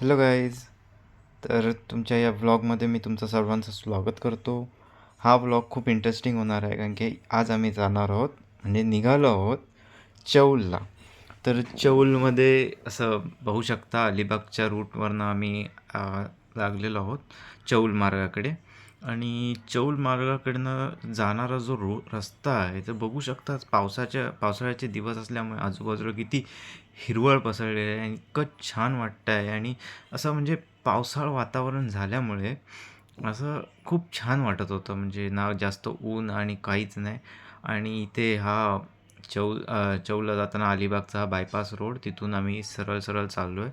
Hello guys. तर तुमच्या या व्लॉगमध्ये मी तुमचं सर्वांचं स्वागत करतो. हा व्लॉग खूप इंटरेस्टिंग होणार आहे, कारण की आज आम्ही जाणार आहोत, म्हणजे निघालो आहोत चौलला. तर चौलमध्ये असं बघू शकता, अलिबागच्या रूटवरनं आम्ही लागलेलो आहोत चौल मार्गाकडे. आणि चौल मार्गाकडनं जाणारा जो रस्ता आहे तर बघू शकताच, पावसाळ्याचे दिवस असल्यामुळे आजूबाजूला किती हिरवळ पसरलेली आहे आणि इतकं छान वाटतं आहे. आणि असं म्हणजे पावसाळा वातावरण झाल्यामुळे असं खूप छान वाटत होतं, म्हणजे ना जास्त ऊन आणि काहीच नाही. आणि इथे हा चौलला जाताना अलिबागचा हा बायपास रोड, तिथून आम्ही सरळ सरळ चाललो आहे.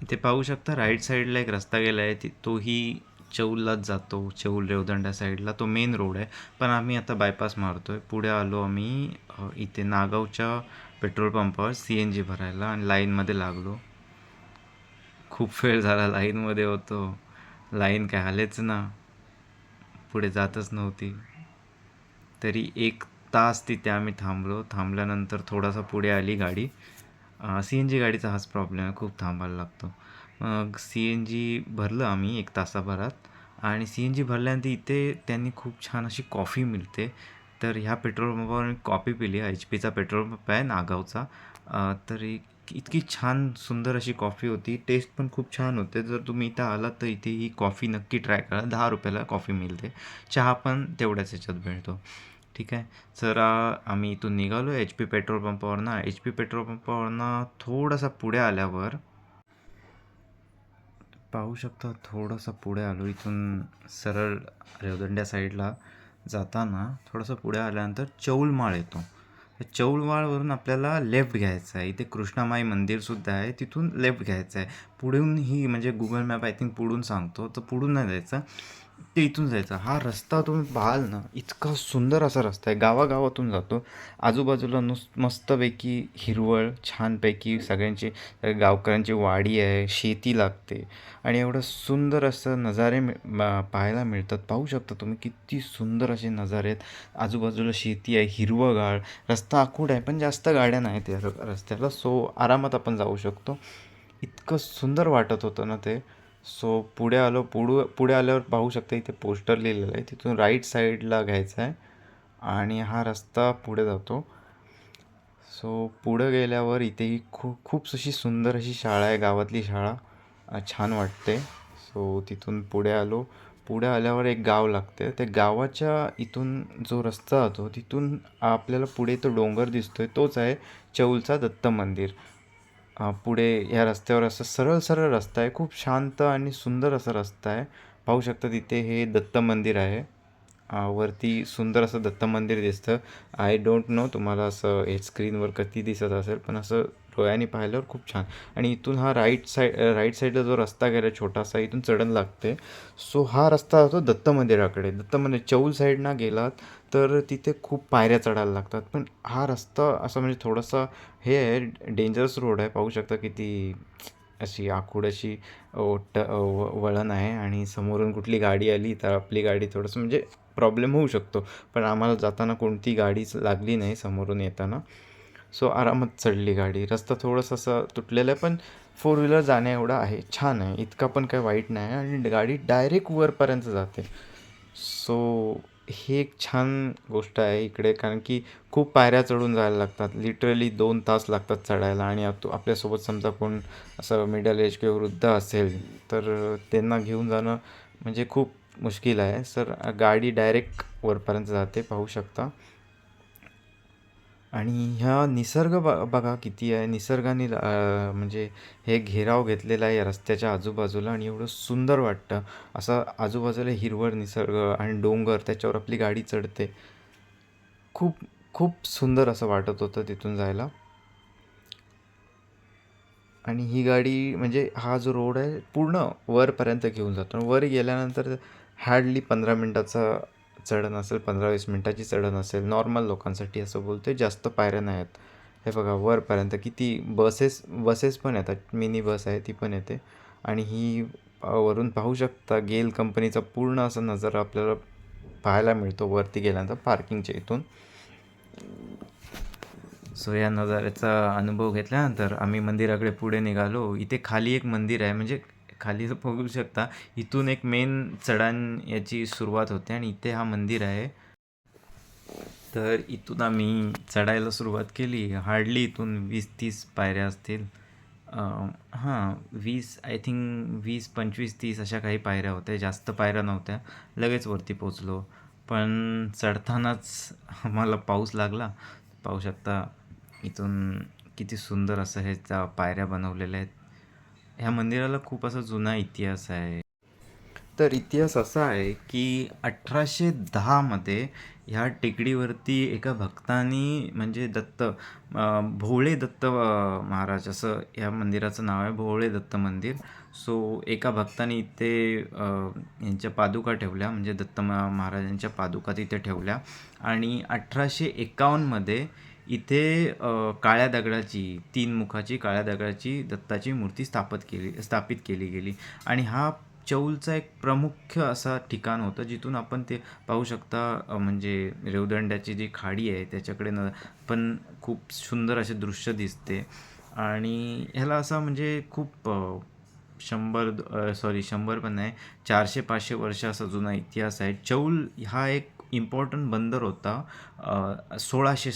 इथे पाहू शकता राईट साईडला एक रस्ता गेला आहे, तोही चौललाच जातो. चौल रेवदंडा साईडला तो मेन रोड आहे, पण आम्ही आता बायपास मारतो आहे. पुढे आलो आम्ही इथे नागावच्या पेट्रोल पंपावर CNG भरायला, आणि लाईनमध्ये लागलो. खूप वेळ झाला लाईनमध्ये होतो. लाईन काय आलेच ना, पुढे जातच नव्हती. तरी 1 तास तिथे आम्ही थांबल्यानंतर थोडासा पुढे आली गाडी. CNG गाडीचा हाच प्रॉब्लेम आहे, खूप थांबायला लागतो. मग CNG भरलं आम्ही 1 तासाभरात. आणि CNG भरल्यानंतर इथे त्यांनी खूप छान अशी कॉफी मिळते. तर ह्या पेट्रोल पंपावर मी कॉफी पिली. HP चा पेट्रोल पंप आहे नागावचा. तरी इतकी छान सुंदर अशी कॉफी होती. टेस्ट पण खूप छान होते. जर तुम्ही इथं आलात तर इथे ही कॉफी नक्की ट्राय करा. 10 रुपयाला कॉफी मिळते. चहा पण तेवढ्याच ह्याच्यात मिळतो. ठीक आहे. तर आम्ही इथून निघालो HP पेट्रोल पंपावरनं. HP पेट्रोल पंपावरनं थोडासा पुढे आल्यावर पाहू शकता, थोडंसं पुढे आलो. इथून सरळ रेवदंड्या साईडला जाताना थोडंसं पुढे आल्यानंतर चौलमाळ येतो. त्या चौलमाळवरून आपल्याला लेफ्ट घ्यायचं आहे. इथे कृष्णामाई मंदिरसुद्धा आहे, तिथून लेफ्ट घ्यायचं आहे. पुढून ही म्हणजे गुगल मॅप आय थिंक पुढून सांगतो, तर पुढून नाही जायचं, ते इथून जायचं. हा रस्ता तुम्ही पाहाल ना, इतका सुंदर असा रस्ता आहे, गावागावातून जातो. आजूबाजूला मस्तपैकी हिरवळ, छानपैकी सगळ्यांची गावकऱ्यांची वाडी आहे, शेती लागते. आणि एवढं सुंदर असं नजारे पाहायला मिळतात. पाहू शकता तुम्ही, किती सुंदर असे नजारे आहेत. आजूबाजूला शेती आहे, हिरवंगार. रस्ता आखूड आहे, पण जास्त गाड्या नाहीत या रस्त्याला, सो आरामात आपण जाऊ शकतो. इतकं सुंदर वाटत होतं ना ते. सो पुढे आलो. पुढे आल्यावर पाहू शकता, इथे पोस्टर लिहिलेलं आहे, तिथून राईट साईडला घ्यायचं आहे आणि हा रस्ता पुढे जातो. सो पुढं गेल्यावर इथेही खूप खूप अशी सुंदर अशी शाळा आहे, गावातली शाळा. छान वाटते. सो तिथून पुढे आलो. पुढे आल्यावर एक गाव लागते. त्या गावाच्या इथून जो रस्ता जातो, तिथून आपल्याला पुढे तो डोंगर दिसतोय, तोच आहे चौलचा दत्त मंदिर. पुढे ह्या रस्त्यावर असं सरळ सरळ रस्ता आहे, खूप शांत आणि सुंदर असा रस्ता आहे. पाहू शकता तिथे हे दत्त मंदिर आहे. वरती सुंदर असं दत्त मंदिर दिसतं. आय डोंट नो तुम्हाला असं हे स्क्रीनवर किती दिसत असेल, पण असं डोळ्यांनी पाहिल्यावर खूप छान. आणि इथून हा राईट साईडला जो रस्ता गेला छोटासा, इथून चढण लागते. सो हा रस्ता जातो दत्त मंदिराकडे. दत्त मंदिर चौल साईडनं गेलात तर तिथे खूप पायऱ्या चढायला लागतात, पण हा रस्ता असा म्हणजे थोडासा हे आहे, डेंजरस रोड आहे. पाहू शकता किती अशी आखूड अशी वळण आहे, आणि समोरून कुठली गाडी आली तर आपली गाडी थोडंसं म्हणजे प्रॉब्लेम होऊ शकतो. पण आम्हाला जाताना कोणती गाडीच लागली नाही समोरून येताना. सो आरामात चढली गाडी. रस्ता थोडंसं असं तुटलेलं आहे, पण फोर व्हीलर जाण्या एवढा आहे, छान आहे, इतका पण काही वाईट नाही आहे. आणि गाडी डायरेक्ट वरपर्यंत जाते. सो ही एक छान गोष्ट आहे इकडे, कारण की खूप पायऱ्या चढून जायला लागतात. लिटरली 2 तास लागतात चढायला. आणि आपल्यासोबत समजा कोण असं मिडल एज किंवा वृद्ध असेल तर त्यांना घेऊन जाणं म्हणजे खूप मुश्किल आहे. सर गाडी डायरेक्ट वरपर्यंत जाते, पाहू शकता. आणि ह्या निसर्ग बघा किती आहे. निसर्गाने म्हणजे हे घेराव घेतलेला आहे या रस्त्याच्या आजूबाजूला, आणि एवढं सुंदर वाटतं. असं आजूबाजूला हिरवळ निसर्ग आणि डोंगर, त्याच्यावर आपली गाडी चढते. खूप खूप सुंदर असं वाटत होतं तिथून जायला. आणि ही गाडी म्हणजे हा जो रोड आहे पूर्ण वरपर्यंत घेऊन जातो. वर गेल्यानंतर हार्डली 15 मिनटाचा चढण असेल, 15-20 मिनटाची चढण असेल नॉर्मल लोकांसाठी, असं बोलतो आहे. जास्त पायऱ्या नाही आहेत. हे बघा वरपर्यंत किती बसेस पण येतात. मिनी बस आहे ती पण येते. आणि ही वरून पाहू शकता गेल कंपनीचा पूर्ण असा नजारा आपल्याला पाहायला मिळतो वरती गेल्यानंतर पार्किंगच्या इथून. सो या नजाऱ्याचा अनुभव घेतल्यानंतर आम्ही मंदिराकडे पुढे निघालो. इथे खाली एक मंदिर आहे, म्हणजे खाली बघू शकता इथून एक मेन चढण याची सुरुवात होते आणि इथे हा मंदिर आहे. तर इथून आम्ही चढायला सुरुवात केली. हार्डली इथून 20-30 पायऱ्या असतील. हां, 20 आय थिंक 20, 25, 30 अशा काही पायऱ्या होत्या. जास्त पायऱ्या नव्हत्या. लगेच वरती पोचलो. पण चढतानाच आम्हाला पाऊस लागला. पाहू शकता इथून किती सुंदर असं हे त्या पायऱ्या बनवलेल्या आहेत. ह्या मंदिराला खूप असा जुना इतिहास आहे. तर इतिहास असा आहे की 1810 ह्या टेकडीवरती एका भक्तानी म्हणजे भोळे दत्त महाराज असं या मंदिराचं नाव आहे, भोळे दत्त मंदिर. सो एका भक्ताने इथे यांच्या पादुका ठेवल्या, म्हणजे महाराजांच्या पादुका तिथे ठेवल्या आणि 1851 इथे काळ्या दगडाची 3 मुखाची काळ्या दगडाची दत्ताची मूर्ती स्थापित केली गेली आणि हा चौलचा एक प्रमुख असा ठिकाण होतं जिथून आपण ते पाहू शकता. म्हणजे रेवदंड्याची जी खाडी आहे त्याच्याकडे पण खूप सुंदर असे दृश्य दिसते आणि ह्याला असं म्हणजे खूप 100 पण नाही, 400-500 वर्ष असा जुना इतिहास आहे. चौल हा एक इम्पॉर्टंट बंदर होता 16व्या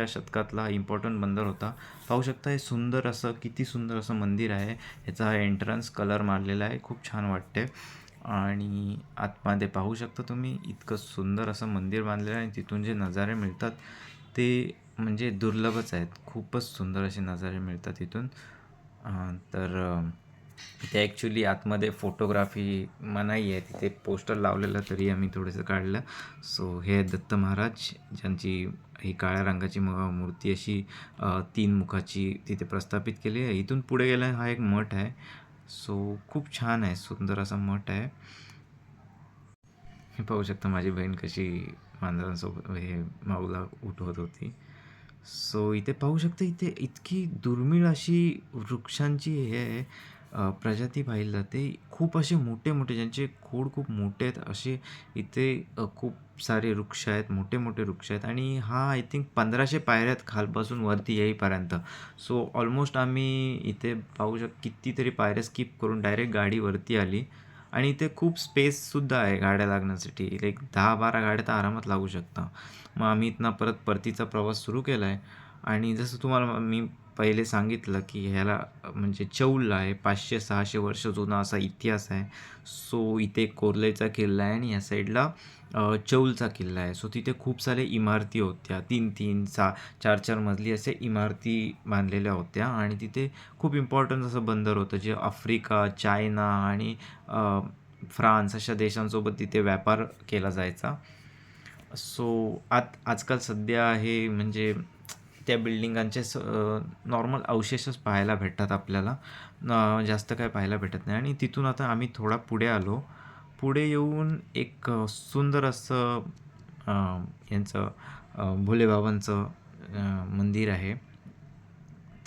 शतकातला हा इम्पॉर्टंट बंदर होता. पाहू शकता हे किती सुंदर असं मंदिर आहे. ह्याचा एंट्रन्स कलर मारलेला आहे, खूप छान वाटते आणि आतमध्ये पाहू शकता तुम्ही इतकं सुंदर असं मंदिर बांधलेलं आहे आणि तिथून जे नजारे मिळतात ते म्हणजे दुर्लभच आहेत. खूपच सुंदर असे नजारे मिळतात इथून. तर इथे ॲक्च्युली आतमध्ये फोटोग्राफी मनाई आहे. तिथे पोस्टर लावलेलं तरी आम्ही थोडंसं काढलं. सो हे दत्त महाराज ज्यांची ही काळ्या रंगाची मूर्ती अशी 3 मुखाची तिथे प्रस्थापित केली आहे. इथून पुढे गेला हा एक मठ आहे. सो खूप छान आहे, सुंदर असा मठ आहे. हे पाहू शकता माझी बहीण कशी मांजरांसोबत हे माऊला उठवत होती. सो इथे पाहू शकता इथे इतकी दुर्मिळ अशी वृक्षांची हे आहे, प्रजाती पाहिली जाते. खूप असे मोठे मोठे ज्यांचे खोड खूप मोठे आहेत असे इथे खूप सारे वृक्ष आहेत, मोठे मोठे वृक्ष आहेत आणि हा आय थिंक 1500 पायऱ्या आहेत खालपासून वरती येईपर्यंत. सो ऑलमोस्ट आम्ही इथे पाहू कितीतरी पायऱ्या स्किप करून डायरेक्ट गाडी वरती आली आणि इथे खूप स्पेससुद्धा आहे गाड्या लागण्यासाठी. एक 10-12 गाड्या तर आरामात लागू शकता. मग आम्ही इथनं परत परतीचा प्रवास सुरू केला आहे आणि जसं तुम्हाला मी पहिले सांगितलं की ह्याला म्हणजे चौल आहे, 500-600 वर्ष जुना असा इतिहास आहे. सो इथे कोर्लेचा किल्ला आहे आणि या साईडला चौलचा किल्ला आहे. सो तिथे खूप सारे इमारती होत्या, 3-3, 4-4 मजली असे इमारती बांधलेल्या होत्या आणि तिथे खूप इम्पॉर्टंट असं बंदर होतं जे आफ्रिका, चायना आणि फ्रान्स अशा देशांसोबत तिथे व्यापार केला जायचा. सो आजकाल सध्या हे म्हणजे त्या बिल्डिंगांचे नॉर्मल अवशेषच पाहायला भेटतात आपल्याला. जास्त काय पाहायला भेटत नाही आणि तिथून आता आम्ही थोडा पुढे आलो. पुढे येऊन एक सुंदर असं यांचं भोलेबाबांचं मंदिर आहे.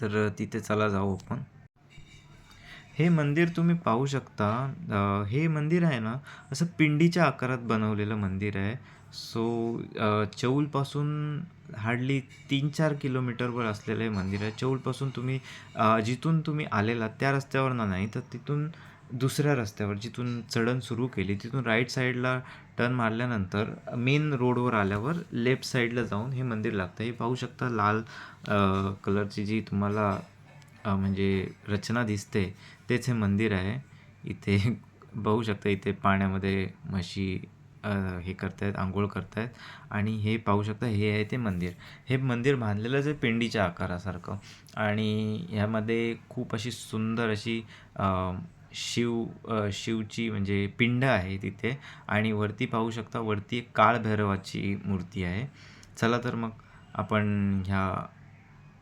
तर तिथे चला जाऊ आपण. हे मंदिर तुम्ही पाहू शकता. हे मंदिर आहे ना असं पिंडीच्या आकारात बनवलेलं मंदिर आहे. सो चौलपासून हार्डली 3-4 किलोमीटरवर असलेलं हे मंदिर आहे. चौलपासून तुम्ही जिथून तुम्ही आलेला त्या रस्त्यावरनं नाही तर तिथून दुसऱ्या रस्त्यावर जिथून चढण सुरू केली तिथून राईट साईडला टर्न मारल्यानंतर मेन रोडवर आल्यावर लेफ्ट साईडला जाऊन हे मंदिर लागतं. हे पाहू शकता लाल कलरची जी तुम्हाला म्हणजे रचना दिसते तेच हे मंदिर आहे. इथे बघू शकता इथे पाण्यामध्ये म्हशी हे करतायत, अंघोळ करतायत आणि हे पाहू शकता हे आहे ते मंदिर. हे मंदिर बांधलेलंच आहे पिंडीच्या आकारासारखं आणि ह्यामध्ये खूप अशी सुंदर अशी शिवची म्हणजे पिंड आहे तिथे आणि वरती पाहू शकता वरती एक काळभैरवाची मूर्ती आहे. चला तर मग आपण ह्या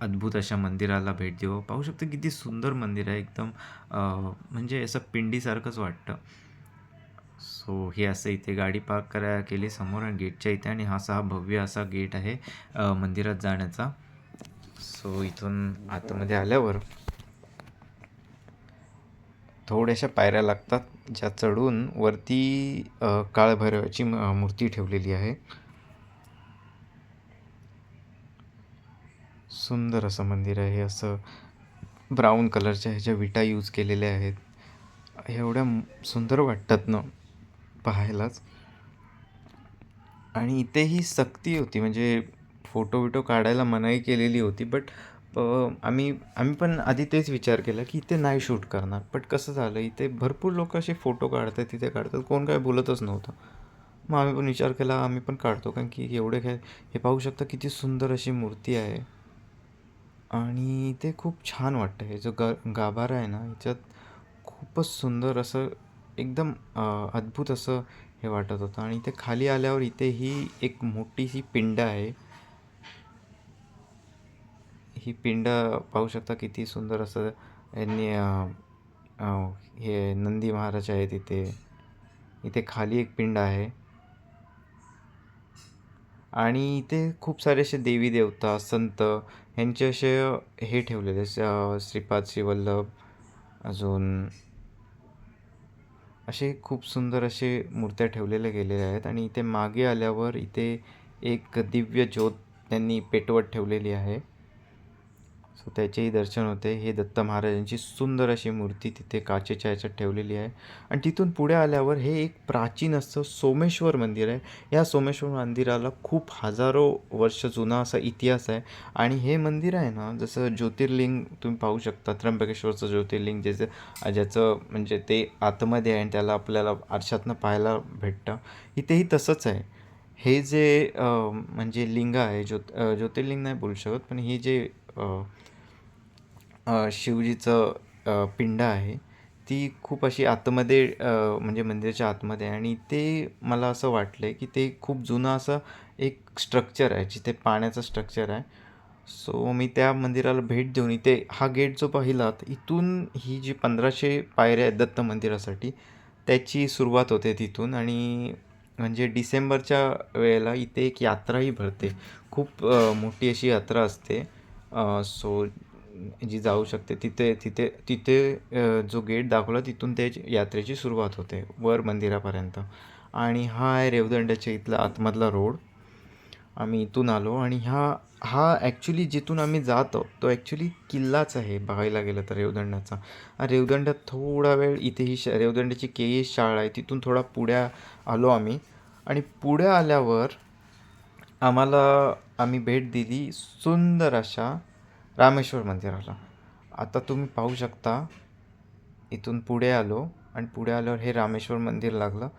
अद्भुत अशा मंदिराला भेट देऊ. पाहू शकता किती सुंदर मंदिर आहे एकदम म्हणजे असं पिंडीसारखंच वाटतं. सो हे असं इथे गाडी पार्क केली समोर आणि गेटच्या इथे आणि हा भव्य असा गेट आहे मंदिरात जाण्याचा. सो इथून आतमध्ये आल्यावर थोड्याशा पायऱ्या लागतात ज्या चढून वरती काळभैरवाची मूर्ती ठेवलेली आहे. सुंदर असं मंदिर आहे. हे असं ब्राऊन कलरच्या ह्याच्या विटा यूज केलेल्या आहेत. एवढ्या सुंदर वाटतात ना पाहायलाच. आणि इथे ही सक्ती होती, म्हणजे फोटो-बिटो काढायला मनाई केलेली होती. बट आम्ही आम्ही पण आधी तेच विचार केला, की इथे नाही शूट करणार. बट कसं झालं, इथे भरपूर लोकं असे फोटो काढतात, तिथे काढतात. कोण काय बोलतच नव्हतं. मग आम्ही पण विचार केला, आम्ही पण काढतो. कारण की एवढे काय, हे पाहू शकता किती सुंदर अशी मूर्ती आहे. आणि ते खूप छान वाटतं. हे जो गाभारा आहे ना, ह्याच्यात खूपच सुंदर असं एकदम अद्भुत असं हे वाटत होतं. आणि ते खाली आल्यावर इथे ही एक मोठीशी पिंड आहे. ही पिंड पाहू शकता किती सुंदर असं यांनी अ, हे नंदी महाराज आहेत इथे. इथे खाली एक पिंड आहे. आणि इथे खूप सारे असे देवी देवता, संत ह्यांचे असे हे ठेवलेले श्रीपाद श्रीवल्लभ, अजून असे खूप सुंदर असे मूर्त्या ठेवलेल्या गेलेल्या आहेत. आणि इथे मागे आल्यावर इथे एक दिव्य ज्योत त्यांनी पेटवत ठेवलेली आहे. सो त्याचेही दर्शन होते. हे दत्त महाराजांची सुंदर अशी मूर्ती तिथे काचेच्या ह्याच्यात ठेवलेली आहे. आणि तिथून पुढे आल्यावर हे एक प्राचीन असं सोमेश्वर मंदिर आहे. या सोमेश्वर मंदिराला खूप हजारो वर्ष जुना असा इतिहास आहे. आणि हे मंदिर आहे ना, जसं ज्योतिर्लिंग तुम्ही पाहू शकता, त्र्यंबकेश्वरचं ज्योतिर्लिंग ज्याचं म्हणजे ते आतमध्ये आहे आणि त्याला आपल्याला आरशातनं पाहायला भेटतं. इथेही तसंच आहे. हे जे म्हणजे लिंग आहे, ज्योतिर्लिंग नाही बोलू शकत, पण हे जे शिवजीचं पिंड आहे, ती खूप अशी आतमध्ये म्हणजे मंदिराच्या आतमध्ये आहे. आणि ते मला असं वाटलं आहे, की ते खूप जुनं असं एक स्ट्रक्चर आहे, जिथे पाण्याचं स्ट्रक्चर आहे. सो मी त्या मंदिराला भेट देऊन इथे हा गेट जो पाहिलात, इथून ही जी 1500 पायऱ्या आहेत दत्त मंदिरासाठी, त्याची सुरुवात होते तिथून. आणि म्हणजे डिसेंबरच्या वेळेला इथे एक यात्राही भरते. खूप मोठी अशी यात्रा असते. सो जी जाऊ शकते तिथे तिथे तिथे जो गेट दाखवला तिथून त्या यात्रेची सुरुवात होते वर मंदिरापर्यंत. आणि हा आहे रेवदंड्याच्या इथला आतमधला रोड. आम्ही इथून आलो. आणि हा ॲक्च्युली जिथून आम्ही जातो तो ॲक्च्युली किल्लाच आहे बघायला गेलं तर रेवदंड्याचा. रेवदंड्यात थोडा वेळ इथे ही रेवदंड्याची के शाळा आहे, तिथून थोडा पुढे आलो आम्ही. आणि पुढे आल्यावर आम्ही भेट दिली सुंदर अशा रामेश्वर मंदिराला. आता तुम्ही पाहू शकता, इथून पुढे आलो आणि पुढे आल्यावर हे रामेश्वर मंदिर लागलं.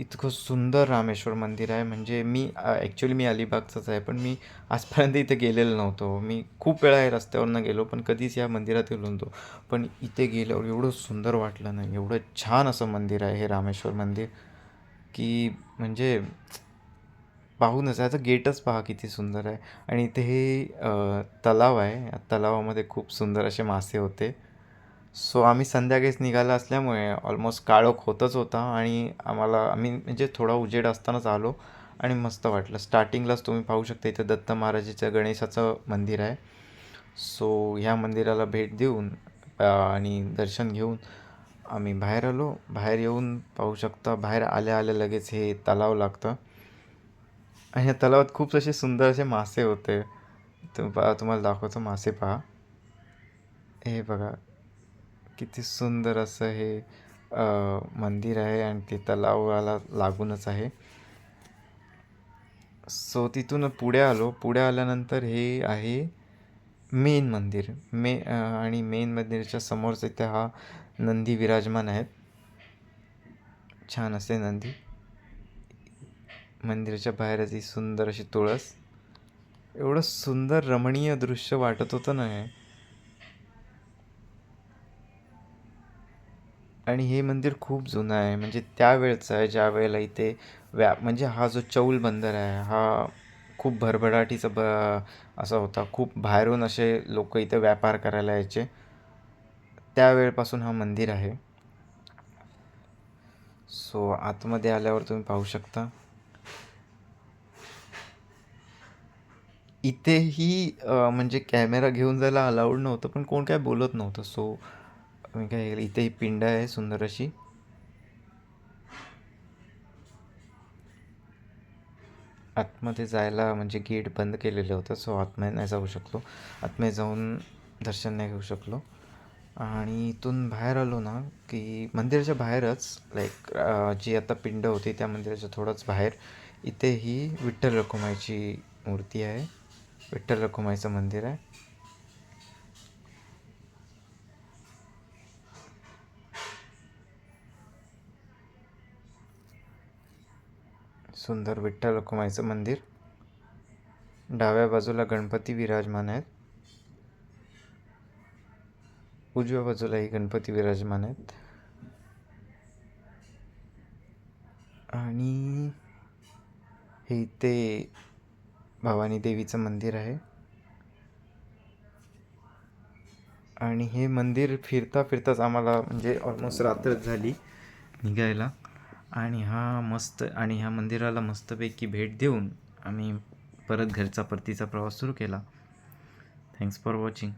इतकं सुंदर रामेश्वर मंदिर आहे. म्हणजे ॲक्च्युली मी अलिबागचाच आहे, पण मी आजपर्यंत इथे गेलेलो नव्हतो. मी खूप वेळा या रस्त्यावरनं गेलो, पण कधीच या मंदिरात गेलो नव्हतो. पण इथे गेल्यावर एवढं सुंदर वाटलं ना, एवढं छान असं मंदिर आहे हे रामेश्वर मंदिर, की म्हणजे पाहूनच याचं गेटच पहा किती सुंदर आहे. आणि इथे हे तलाव आहे. या तलावामध्ये खूप सुंदर असे मासे होते. सो आम्ही संध्याकाळीच निघालं असल्यामुळे ऑलमोस्ट काळोख होतच होता. आणि आम्ही म्हणजे थोडा उजेड असतानाच आलो. आणि मस्त वाटलं. स्टार्टिंगलाच तुम्ही पाहू शकता इथे दत्त महाराजाचं गणेशाचं मंदिर आहे. सो ह्या मंदिराला भेट देऊन आणि दर्शन घेऊन आम्ही बाहेर आलो. बाहेर येऊन पाहू शकता, बाहेर आल्या आल्या लगेच हे तलाव लागतं. आणि या तलावात खूप असे सुंदर असे मासे होते. तुम्हाला दाखवतो, मासे पहा. हे बघा किती सुंदर असं हे मंदिर आहे आणि ते तलावाला लागूनच आहे. सो तिथून पुढे आलो. पुढे आल्यानंतर हे आहे मेन मंदिर. आणि मेन मंदिराच्या समोरच इथे हा नंदी विराजमान आहेत. छान असे नंदी. मंदिराच्या बाहेरच ही सुंदर अशी तुळस. एवढं सुंदर रमणीय दृश्य वाटत होतं ना हे. आणि हे मंदिर खूप जुनं आहे, म्हणजे त्यावेळचं आहे ज्या वेळेला इथे म्हणजे हा जो चौल बंदर आहे हा खूप भरभराटीचा असा होता. खूप बाहेरून असे लोक इथे व्यापार करायला यायचे. त्यावेळपासून हा मंदिर आहे. सो आतमध्ये आल्यावर तुम्ही पाहू शकता, इथेही म्हणजे कॅमेरा घेऊन जायला अलाउड नव्हतं, पण कोण काय बोलत नव्हतं. सो मी काय केलं, इथे ही पिंड आहे सुंदर अशी. आतमध्ये जायला म्हणजे गेट बंद केलेलं होतं, सो आतमध्ये नाही जाऊ शकलो. आतमध्ये जाऊन दर्शन नाही घेऊ शकलो. आणि इथून बाहेर आलो ना की मंदिराच्या बाहेरच लाईक जी आता पिंड होती त्या मंदिराच्या थोडंच बाहेर इथे ही विठ्ठल रखुमाईची मूर्ती आहे. विठ्ठल रखुमाईचं मंदिर आहे. सुंदर विठ्ठल रखुमाईचं मंदिर. डाव्या बाजूला गणपती विराजमान आहेत. उजव्या बाजूलाही गणपती विराजमान आहेत. आणि हे इथे भवानी देवीचं मंदिर आहे. आणि हे मंदिर फिरता फिरताच आम्हाला म्हणजे ऑलमोस्ट रात्रच झाली निघायला. आणि ह्या मंदिराला मस्तपैकी भेट देऊन आम्ही परत घरचा परतीचा प्रवास सुरू केला. Thanks for watching.